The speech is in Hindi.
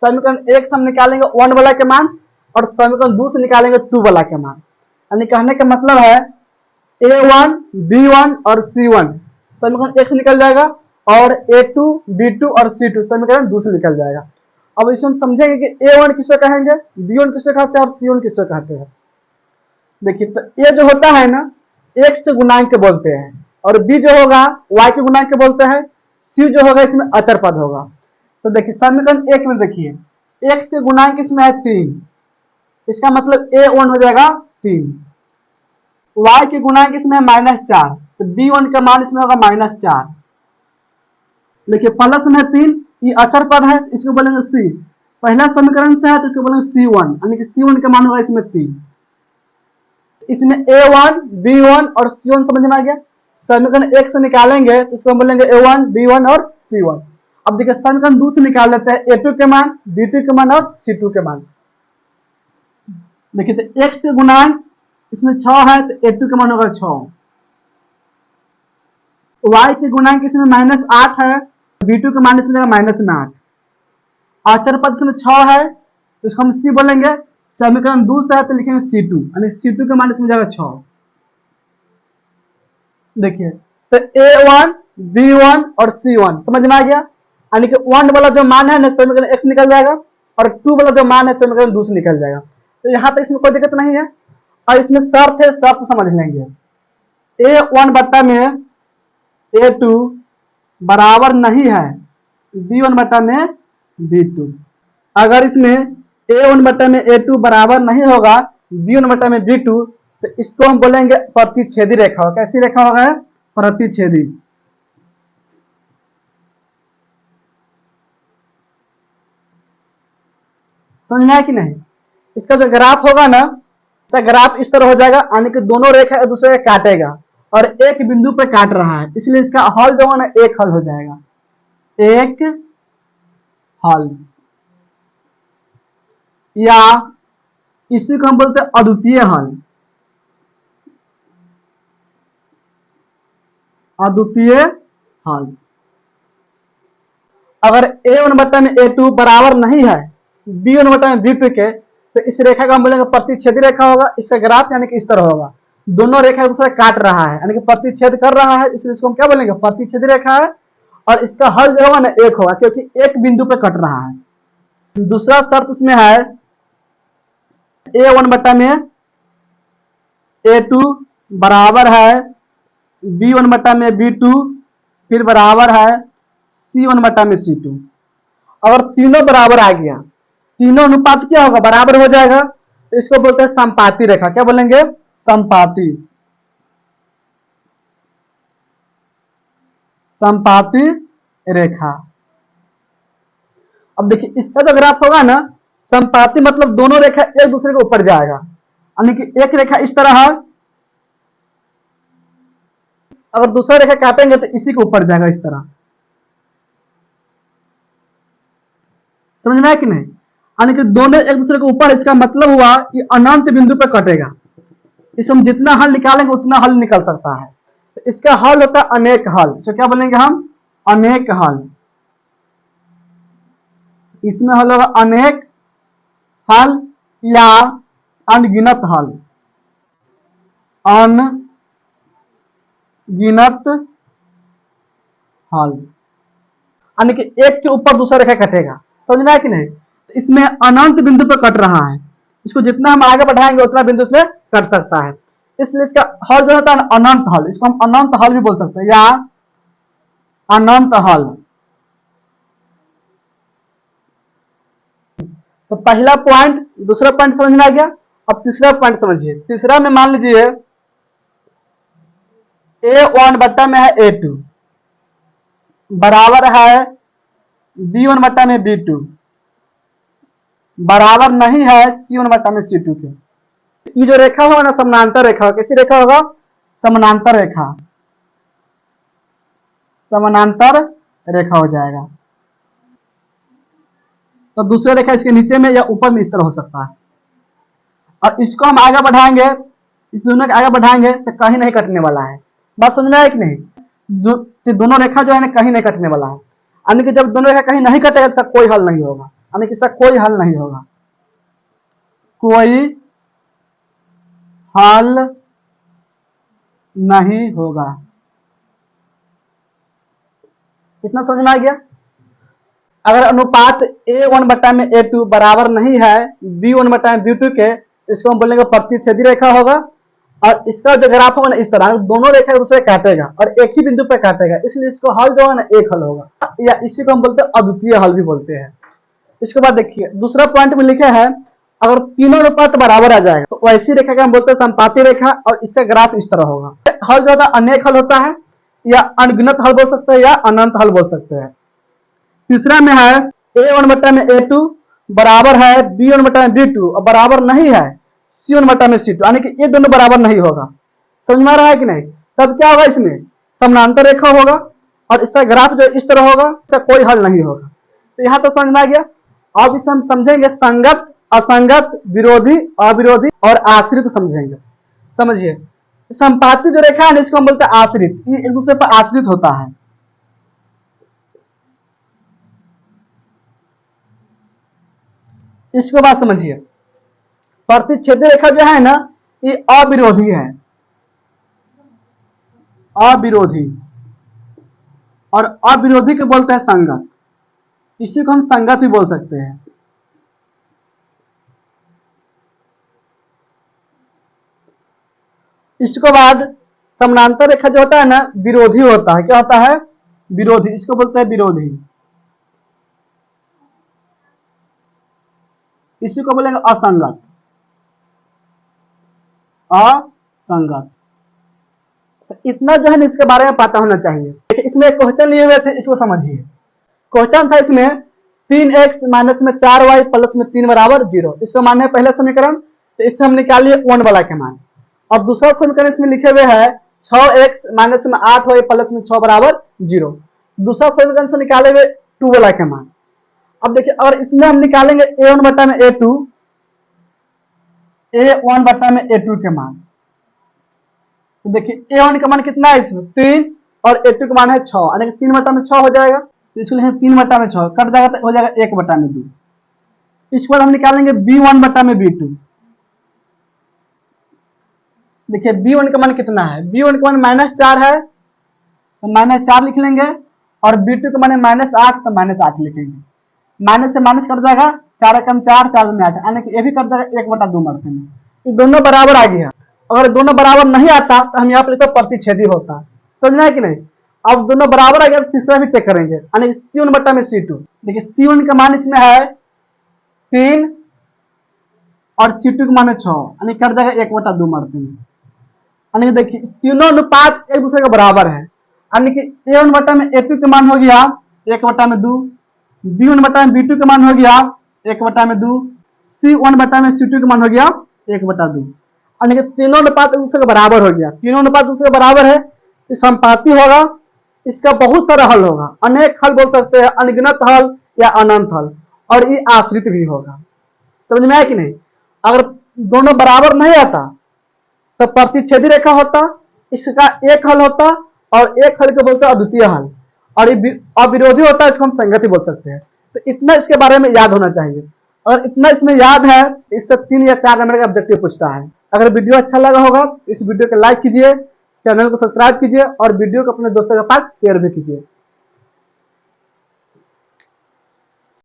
समीकरण 1 से हम निकालेंगे 1 वाला के मान और समीकरण 2 से निकालेंगे 2 वाला के मान। यानी कहने का मतलब है A1, B1 और C1 समीकरण 1 से निकल जाएगा और A2, B2 और C2 समीकरण 2 से निकल जाएगा। अब इसमें हम समझेंगे कि A1 किसे कहेंगे, B1 किसे कहते हैं और C1 किसे कहते हैं। देखिए तो ये जो होता है ना x से गुणांक के बोलते हैं और b जो होगा y के गुणांक के बोलते हैं, c जो होगा इसमें अचर पद होगा। तो देखिए समीकरण 1 में देखिए x के गुणांक इसमें है 3, इसका मतलब A1 हो जाएगा 3। y के गुणांक इसमें है -4 तो B1 का मान इसमें होगा -4। देखिए प्लस में 3 ये अचर पद है इसको बोलेंगे c, पहला समीकरण से है तो इसको बोलेंगे C1 यानी कि C1 का मान होगा इसमें 3। इसमें A1, B1 और C1 समझ में आ गया। समीकरण 1 से निकालेंगे तो इसको हम बोलेंगे A1, B1 और C1। अब देखिए समीकरण 2 से निकाल लेते हैं A2 के मान, B2 के मान और C2 के मान। देखिए तो x के गुणांक इसमें 6 है तो A2 के मान होगा 6, y के गुणांक इसमें -8 है, B2 के मान इसमें -8, आचर पद इसमें 6 है तो इसको हम C बोलेंगे। समीकरण 2 से है तो लिखेंगे C2 यानी C2 के मान इसमें जाएगा 6। देखिए तो A1, B1 और C1 समझ में आ गया, यानी कि 1 वाला जो मान है ना समीकरण 1 से निकल जाएगा और 2 वाला जो मान है समीकरण 2 से निकल जाएगा। तो यहाँ तक इसमें कोई दिक्कत नहीं है। और इसमें शर्त है, शर्त समझ लेंगे। A1 बट्टा में A2 बराबर नहीं है B1 बट्टा में B2। अगर इसमें A1 बट्टा में A2 बराबर नहीं होगा B1 बट्टा में B2 तो इसको हम बोलेंगे प्रतिच्छेदी रेखा। कैसी रेखा होगा? प्रतिच्छेदी। समझ में आया कि नहीं? इसका जो ग्राफ होगा ना, इसका ग्राफ इस तरह हो जाएगा, यानी कि दोनों रेखा एक दूसरे को काटेगा और एक बिंदु पर काट रहा है, इसलिए इसका हल जो है ना एक हल हो जाएगा, एक हल, या इसी को हम बोलते हैं अद्वितीय हल। अद्वितीय हल। अगर A1 बट्टा में A2 बराबर नहीं है B1 बट्टा में B2 के तो इस रेखा का हम बोलेंगे प्रतिच्छेदी रेखा होगा। इसका ग्राफ यानी कि इस तरह होगा, दोनों रेखा एक दूसरे काट रहा है यानी कि प्रतिच्छेद कर रहा है, इसलिए इसको हम क्या बोलेंगे? प्रतिच्छेदी रेखा है। और इसका हल जो होगा ना एक होगा क्योंकि एक बिंदु पे कट रहा है। दूसरा शर्त इसमें है A1 बट्टा में A2 बराबर है B1 बट्टा में B2 फिर बराबर है C1 बट्टा में C2। अगर तीनों बराबर आ गया, तीनों अनुपात क्या होगा? बराबर हो जाएगा, तो इसको बोलते हैं समपाती रेखा। क्या बोलेंगे? समपाती। समपाती रेखा। अब देखिए इसका जो ग्राफ होगा ना, समपाती मतलब दोनों रेखा एक दूसरे के ऊपर जाएगा, यानी कि एक रेखा इस तरह है, अगर दूसरा रेखा काटेंगे तो इसी के ऊपर जाएगा इस तरह। समझ में आया कि नहीं? यानी कि दोनों एक दूसरे के ऊपर, इसका मतलब हुआ कि अनंत बिंदु पर कटेगा। इसमें हम जितना हल निकालेंगे उतना हल निकल सकता है। तो इसका हल होता है अनेक हल। इसको क्या बोलेंगे हम? अनेक हल। इसमें हल होगा अनेक हल या अनगिनत हल। अनगिनत हल यानी कि एक के ऊपर दूसरा रेखा कटेगा। समझ में आया कि नहीं? तो इसमें अनंत बिंदु पर कट रहा है, इसको जितना हम आगे बढ़ाएंगे उतना बिंदु इसमें कट सकता है, इसलिए इसका हल जो होता है अनंत हल। इसको हम अनंत हल भी बोल सकते हैं या अनंत हल। तो पहला पॉइंट, दूसरा पॉइंट समझ में आ गया। अब तीसरा पॉइंट समझिए। तीसरा में मान लीजिए A1 बट्टा में है A2 बराबर है B1 बट्टा में B2 बराबर नहीं है C1 बट्टा में C2 के। ये जो रेखा होगा ना समानांतर रेखा, कैसी रेखा होगा? समानांतर रेखा। समानांतर रेखा हो जाएगा। तो दूसरा रेखा इसके नीचे में या ऊपर में इस तरह हो सकता है। और इसको हम आगे बढ़ाएंगे, इस दोनों के आगे बढ़ाएंगे तो कहीं नहीं कटने वाला है। बात समझ में आया कि नहीं? जो दोनों रेखा जो है ना कहीं नहीं कटने वाला है, यानी कि जब दोनों रेखा कहीं नहीं कटेगा तो कोई हल नहीं होगा। यानी कि इसका कोई हल नहीं होगा, कोई हल नहीं होगा। इतना समझ में आ गया। अगर अनुपात A1 बटा में A2 बराबर नहीं है B1 बटा में B2 के, इसको हम बोलेंगे प्रतिच्छेदी रेखा होगा। और इसका जो ग्राफ होगा ना इस तरह, दोनों रेखा एक दूसरे काटेगा और एक ही बिंदु पर काटेगा, इसलिए इसको हल जो है ना एक हल होगा, या इसी को हम बोलते हैं अद्वितीय हल भी बोलते हैं। इसके बाद देखिए दूसरा पॉइंट में लिखे है, अगर तीनों अनुपात बराबर आ जाएगा तो वैसी रेखा का हम बोलते हैं समपाती रेखा, और इसका ग्राफ इस तरह होगा। हल जो होता है अनेक हल होता है, या अनगिनत हल बोल सकते हैं, या अनंत हल बोल सकते हैं। तीसरा में है A1 बटा में A2 बराबर है B1 बटा में B2 और बराबर नहीं है C1 बटा में C2, यानी कि ये दोनों बराबर नहीं होगा। समझ में आ रहा है कि नहीं? तब क्या होगा, इसमें समानांतर रेखा होगा और इसका ग्राफ जो इस तरह होगा, इसका कोई हल नहीं होगा। तो यहाँ तक समझ में आ गया। अब इसे हम समझेंगे संगत, असंगत, विरोधी, अविरोधी और आश्रित समझेंगे। समझिए, संपाती जो रेखा है इसको हम बोलते हैं आश्रित, ये एक दूसरे पर आश्रित होता है। इसको बात समझिए, प्रतिच्छेदी रेखा जो है ना ये अविरोधी है, अविरोधी, और अविरोधी को बोलते हैं संगत। इसी को हम संगत भी बोल सकते हैं। इसके बाद समानांतर रेखा जो होता है ना विरोधी होता है। क्या होता है? विरोधी। इसको बोलते हैं विरोधी। इसी को बोलेंगे असंगत, असंगत। तो इतना जो है ना इसके बारे में पता होना चाहिए। देखिए इसमें एक क्वेश्चन लिए हुए थे, इसको समझिए। क्वेश्चन था इसमें 3x माइनस में 4y प्लस में 3 बराबर 0। इसको माने पहला समीकरण, तो इससे हम निकालिए 1 वाला के मान। और दूसरा समीकरण इसमें लिखे हुए है 6x माइनस में 8y प्लस में 6 बराबर 0। दूसरा समीकरण से निकाले हुए 2 वाला के मान। अब देखिए अगर इसमें हम निकालेंगे A1 बटा में A2, A1 बटा में A2 के मान, तो देखिए A1 का मान कितना है इसमें 3 और A2 का मान है 6, यानी कि 3 बटा में 6 हो जाएगा। तो इसको लिखेंगे 3 बटा में 6 कट जाएगा तो हो जाएगा 1 बटा में 2। इसके बाद हम निकालेंगे B1 बटा में B2। देखिए B1 का मान कितना है, B1 का मान -4 है तो -4 लिख लेंगे, और B2 का मान है -8 तो -8 लिखेंगे। माइनस से माइनस कट जाएगा, 4 कम 4, 4 में 8, यानी कि ये भी कट जाएगा 1 बटा 2 मरते में। ये दोनों बराबर आ गया। अगर दोनों बराबर नहीं आता तो हम यहाँ पर लिखते प्रतिच्छेदी होता। समझना है कि नहीं? अब दोनों बराबर आ गया तो तीसरा भी चेक करेंगे, यानी C1 बटा में C2। देखिए C1 का मान इसमें है 3 और C2 का मान है 6, यानी कट जाएगा 1 बटा 2 मरते में। यानी देखिए तीनों अनुपात एक दूसरे के बराबर है, यानी कि A1 बटा में A2 के मान हो गया 1 बटा में 2, B1 बटा में B2 का मान हो गया 1 बटा में 2, C1 बटा में C2 का मान हो गया 1 बटा 2। यानी कि तीनों अनुपात एक दूसरे के बराबर हो गया। तीनों अनुपात दूसरे के बराबर है, इस संपाती होगा, इसका बहुत सारा हल होगा। अनेक हल बोल सकते हैं, अनगिनत हल या अनंत हल, और ये आश्रित भी होगा। समझ में आया कि नहीं? अगर दोनों बराबर नहीं आता तो प्रतिच्छेदी रेखा होता, इसका एक हल होता, और एक हल को बोलते हैं अद्वितीय हल, और ये अविरोधी होता है, इसको हम संगति बोल सकते हैं। तो इतना इसके बारे में याद होना चाहिए। और इतना इसमें याद है, इससे 3 या 4 नंबर का ऑब्जेक्टिव पूछता है। अगर वीडियो अच्छा लगा होगा इस वीडियो को लाइक कीजिए, चैनल को सब्सक्राइब कीजिए, और वीडियो को अपने दोस्तों के पास शेयर भी कीजिए।